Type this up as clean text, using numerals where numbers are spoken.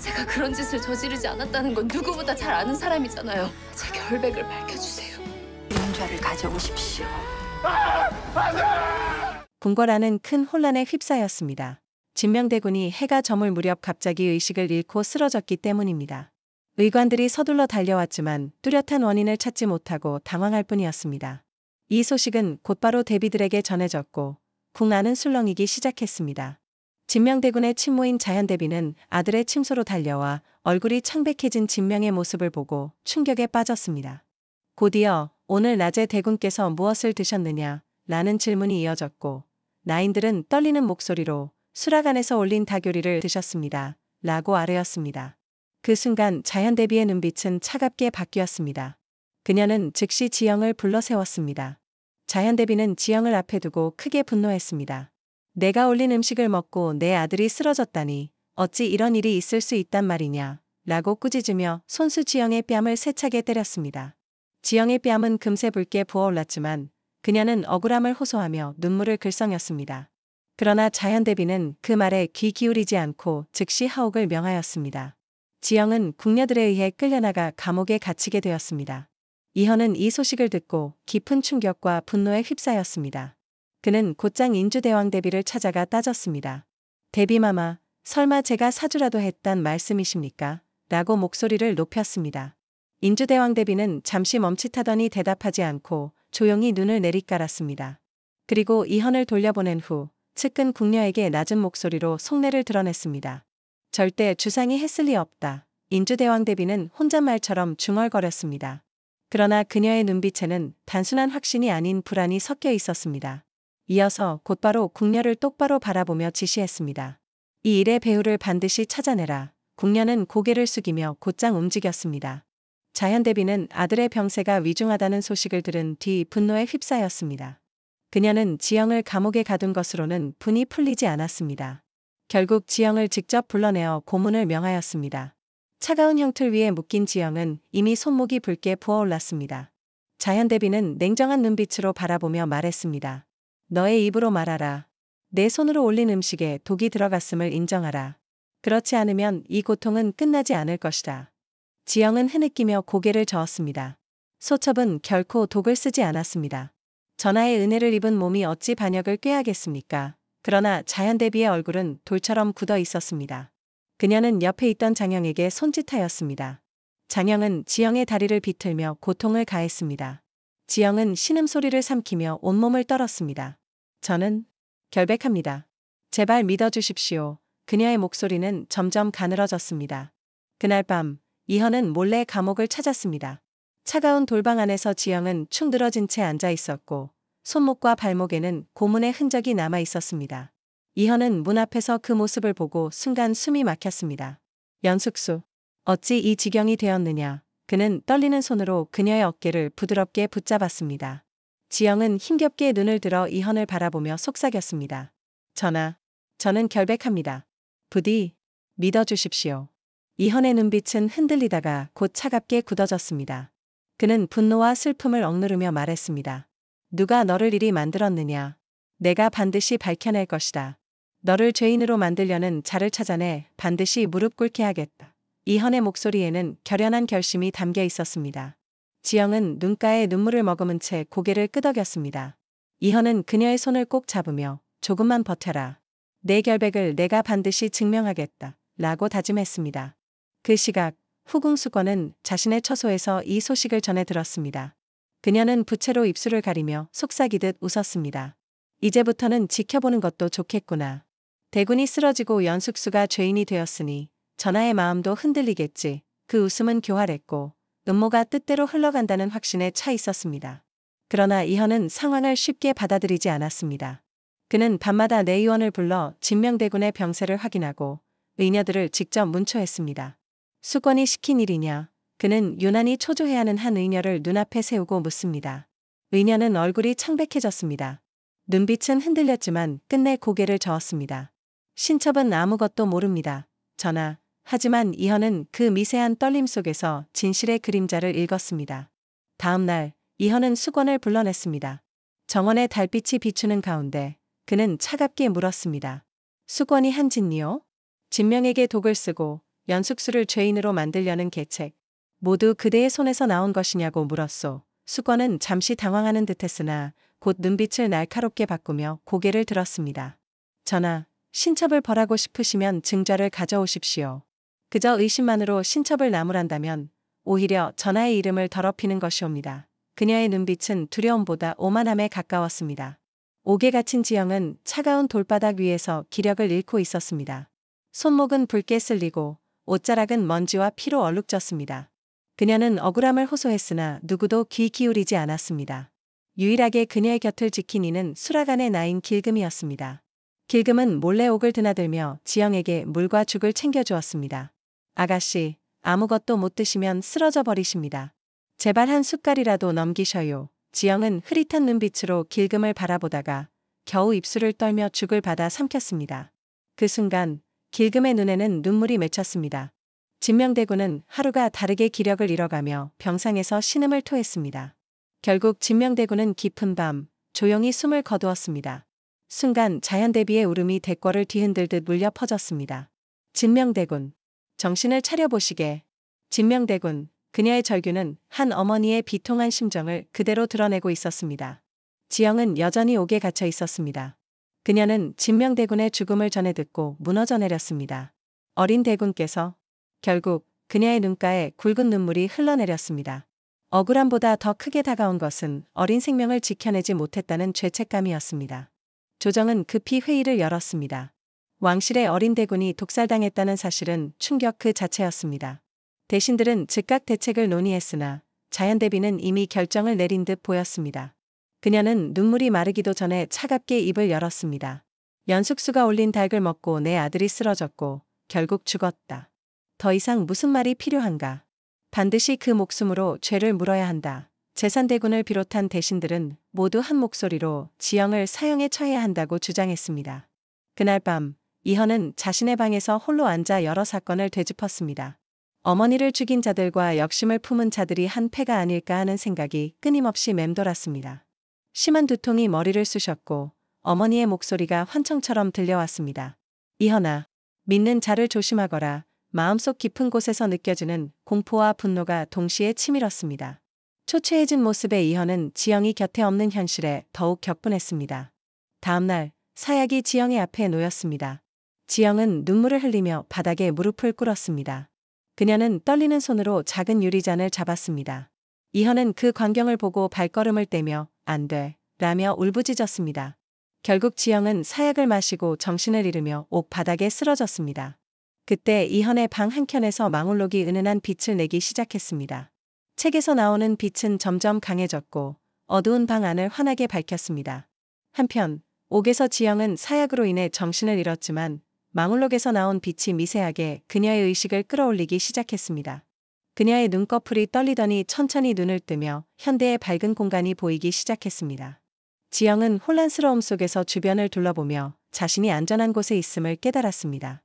제가 그런 짓을 저지르지 않았다는 건 누구보다 잘 아는 사람이잖아요. 제 결백을 밝혀주세요. 윤좌를 가져오십시오. 궁궐안은 큰 혼란에 휩싸였습니다. 진명대군이 해가 저물 무렵 갑자기 의식을 잃고 쓰러졌기 때문입니다. 의관들이 서둘러 달려왔지만 뚜렷한 원인을 찾지 못하고 당황할 뿐이었습니다. 이 소식은 곧바로 대비들에게 전해졌고 궁안은 술렁이기 시작했습니다. 진명대군의 친모인 자현대비는 아들의 침소로 달려와 얼굴이 창백해진 진명의 모습을 보고 충격에 빠졌습니다. 곧이어 오늘 낮에 대군께서 무엇을 드셨느냐? 라는 질문이 이어졌고 나인들은 떨리는 목소리로 수라간에서 올린 다교리를 드셨습니다. 라고 아뢰었습니다. 그 순간 자현대비의 눈빛은 차갑게 바뀌었습니다. 그녀는 즉시 지영을 불러 세웠습니다. 자현대비는 지영을 앞에 두고 크게 분노했습니다. 내가 올린 음식을 먹고 내 아들이 쓰러졌다니 어찌 이런 일이 있을 수 있단 말이냐 라고 꾸짖으며 손수 지영의 뺨을 세차게 때렸습니다. 지영의 뺨은 금세 붉게 부어올랐지만 그녀는 억울함을 호소하며 눈물을 글썽였습니다. 그러나 자현대비는 그 말에 귀 기울이지 않고 즉시 하옥을 명하였습니다. 지영은 궁녀들에 의해 끌려나가 감옥에 갇히게 되었습니다. 이현은 이 소식을 듣고 깊은 충격과 분노에 휩싸였습니다. 그는 곧장 인주대왕대비를 찾아가 따졌습니다. 대비마마, 설마 제가 사주라도 했단 말씀이십니까? 라고 목소리를 높였습니다. 인주대왕대비는 잠시 멈칫하더니 대답하지 않고 조용히 눈을 내리깔았습니다. 그리고 이현을 돌려보낸 후 측근 궁녀에게 낮은 목소리로 속내를 드러냈습니다. 절대 주상이 했을 리 없다. 인주대왕대비는 혼잣말처럼 중얼거렸습니다. 그러나 그녀의 눈빛에는 단순한 확신이 아닌 불안이 섞여 있었습니다. 이어서 곧바로 궁녀를 똑바로 바라보며 지시했습니다. 이 일의 배후를 반드시 찾아내라. 궁녀는 고개를 숙이며 곧장 움직였습니다. 자현대비는 아들의 병세가 위중하다는 소식을 들은 뒤 분노에 휩싸였습니다. 그녀는 지영을 감옥에 가둔 것으로는 분이 풀리지 않았습니다. 결국 지영을 직접 불러내어 고문을 명하였습니다. 차가운 형틀 위에 묶인 지영은 이미 손목이 붉게 부어올랐습니다. 자현대비는 냉정한 눈빛으로 바라보며 말했습니다. 너의 입으로 말하라. 내 손으로 올린 음식에 독이 들어갔음을 인정하라. 그렇지 않으면 이 고통은 끝나지 않을 것이다. 지영은 흐느끼며 고개를 저었습니다. 소첩은 결코 독을 쓰지 않았습니다. 전하의 은혜를 입은 몸이 어찌 반역을 꾀하겠습니까? 그러나 자현대비의 얼굴은 돌처럼 굳어 있었습니다. 그녀는 옆에 있던 장영에게 손짓하였습니다. 장영은 지영의 다리를 비틀며 고통을 가했습니다. 지영은 신음소리를 삼키며 온몸을 떨었습니다. 저는 결백합니다. 제발 믿어주십시오. 그녀의 목소리는 점점 가늘어졌습니다. 그날 밤 이현은 몰래 감옥을 찾았습니다. 차가운 돌방 안에서 지영은 축 늘어진 채 앉아 있었고 손목과 발목에는 고문의 흔적이 남아 있었습니다. 이현은 문 앞에서 그 모습을 보고 순간 숨이 막혔습니다. 연숙수, 어찌 이 지경이 되었느냐. 그는 떨리는 손으로 그녀의 어깨를 부드럽게 붙잡았습니다. 지영은 힘겹게 눈을 들어 이현을 바라보며 속삭였습니다. 전하, 저는 결백합니다. 부디 믿어주십시오. 이현의 눈빛은 흔들리다가 곧 차갑게 굳어졌습니다. 그는 분노와 슬픔을 억누르며 말했습니다. 누가 너를 이리 만들었느냐. 내가 반드시 밝혀낼 것이다. 너를 죄인으로 만들려는 자를 찾아내 반드시 무릎 꿇게 하겠다. 이현의 목소리에는 결연한 결심이 담겨 있었습니다. 지영은 눈가에 눈물을 머금은 채 고개를 끄덕였습니다. 이현은 그녀의 손을 꼭 잡으며 조금만 버텨라. 내 결백을 내가 반드시 증명하겠다. 라고 다짐했습니다. 그 시각 후궁수건은 자신의 처소에서 이 소식을 전해 들었습니다. 그녀는 부채로 입술을 가리며 속삭이듯 웃었습니다. 이제부터는 지켜보는 것도 좋겠구나. 대군이 쓰러지고 연숙수가 죄인이 되었으니 전하의 마음도 흔들리겠지. 그 웃음은 교활했고 음모가 뜻대로 흘러간다는 확신에 차 있었습니다. 그러나 이현은 상황을 쉽게 받아들이지 않았습니다. 그는 밤마다 내의원을 불러 진명대군의 병세를 확인하고 의녀들을 직접 문초했습니다. 수건이 시킨 일이냐? 그는 유난히 초조해하는 한 의녀를 눈앞에 세우고 묻습니다. 의녀는 얼굴이 창백해졌습니다. 눈빛은 흔들렸지만 끝내 고개를 저었습니다. 신첩은 아무것도 모릅니다. 전하. 하지만 이현은 그 미세한 떨림 속에서 진실의 그림자를 읽었습니다. 다음 날 이현은 수건을 불러냈습니다. 정원의 달빛이 비추는 가운데 그는 차갑게 물었습니다. 수건이 한 짓이요? 진명에게 독을 쓰고 연숙수를 죄인으로 만들려는 계책. 모두 그대의 손에서 나온 것이냐고 물었소. 수건은 잠시 당황하는 듯했으나 곧 눈빛을 날카롭게 바꾸며 고개를 들었습니다. 전하, 신첩을 벌하고 싶으시면 증좌를 가져오십시오. 그저 의심만으로 신첩을 나무란다면 오히려 전하의 이름을 더럽히는 것이옵니다. 그녀의 눈빛은 두려움보다 오만함에 가까웠습니다. 옥에 갇힌 지영은 차가운 돌바닥 위에서 기력을 잃고 있었습니다. 손목은 붉게 쓸리고 옷자락은 먼지와 피로 얼룩졌습니다. 그녀는 억울함을 호소했으나 누구도 귀 기울이지 않았습니다. 유일하게 그녀의 곁을 지킨 이는 수라간의 나인 길금이었습니다. 길금은 몰래 옥을 드나들며 지영에게 물과 죽을 챙겨주었습니다. 아가씨, 아무것도 못 드시면 쓰러져 버리십니다. 제발 한 숟갈이라도 넘기셔요. 지영은 흐릿한 눈빛으로 길금을 바라보다가 겨우 입술을 떨며 죽을 받아 삼켰습니다. 그 순간 길금의 눈에는 눈물이 맺혔습니다. 진명대군은 하루가 다르게 기력을 잃어가며 병상에서 신음을 토했습니다. 결국 진명대군은 깊은 밤 조용히 숨을 거두었습니다. 순간 자연대비의 울음이 대궐을 뒤흔들듯 울려 퍼졌습니다. 진명대군, 정신을 차려보시게. 진명대군, 그녀의 절규는 한 어머니의 비통한 심정을 그대로 드러내고 있었습니다. 지영은 여전히 옥에 갇혀 있었습니다. 그녀는 진명대군의 죽음을 전해 듣고 무너져 내렸습니다. 어린 대군께서. 결국 그녀의 눈가에 굵은 눈물이 흘러내렸습니다. 억울함보다 더 크게 다가온 것은 어린 생명을 지켜내지 못했다는 죄책감이었습니다. 조정은 급히 회의를 열었습니다. 왕실의 어린 대군이 독살당했다는 사실은 충격 그 자체였습니다. 대신들은 즉각 대책을 논의했으나 자연대비는 이미 결정을 내린 듯 보였습니다. 그녀는 눈물이 마르기도 전에 차갑게 입을 열었습니다. 연숙수가 올린 닭을 먹고 내 아들이 쓰러졌고 결국 죽었다. 더 이상 무슨 말이 필요한가? 반드시 그 목숨으로 죄를 물어야 한다. 재산대군을 비롯한 대신들은 모두 한 목소리로 지영을 사형에 처해야 한다고 주장했습니다. 그날 밤 이헌은 자신의 방에서 홀로 앉아 여러 사건을 되짚었습니다. 어머니를 죽인 자들과 역심을 품은 자들이 한 패가 아닐까 하는 생각이 끊임없이 맴돌았습니다. 심한 두통이 머리를 쑤셨고 어머니의 목소리가 환청처럼 들려왔습니다. 이헌아, 믿는 자를 조심하거라. 마음속 깊은 곳에서 느껴지는 공포와 분노가 동시에 치밀었습니다. 초췌해진 모습의 이헌은 지영이 곁에 없는 현실에 더욱 격분했습니다. 다음날 사약이 지영의 앞에 놓였습니다. 지영은 눈물을 흘리며 바닥에 무릎을 꿇었습니다. 그녀는 떨리는 손으로 작은 유리잔을 잡았습니다. 이헌은 그 광경을 보고 발걸음을 떼며 안 돼, 라며 울부짖었습니다. 결국 지영은 사약을 마시고 정신을 잃으며 옥 바닥에 쓰러졌습니다. 그때 이헌의 방 한켠에서 망울록이 은은한 빛을 내기 시작했습니다. 책에서 나오는 빛은 점점 강해졌고 어두운 방 안을 환하게 밝혔습니다. 한편 옥에서 지영은 사약으로 인해 정신을 잃었지만 망울록에서 나온 빛이 미세하게 그녀의 의식을 끌어올리기 시작했습니다. 그녀의 눈꺼풀이 떨리더니 천천히 눈을 뜨며 현대의 밝은 공간이 보이기 시작했습니다. 지영은 혼란스러움 속에서 주변을 둘러보며 자신이 안전한 곳에 있음을 깨달았습니다.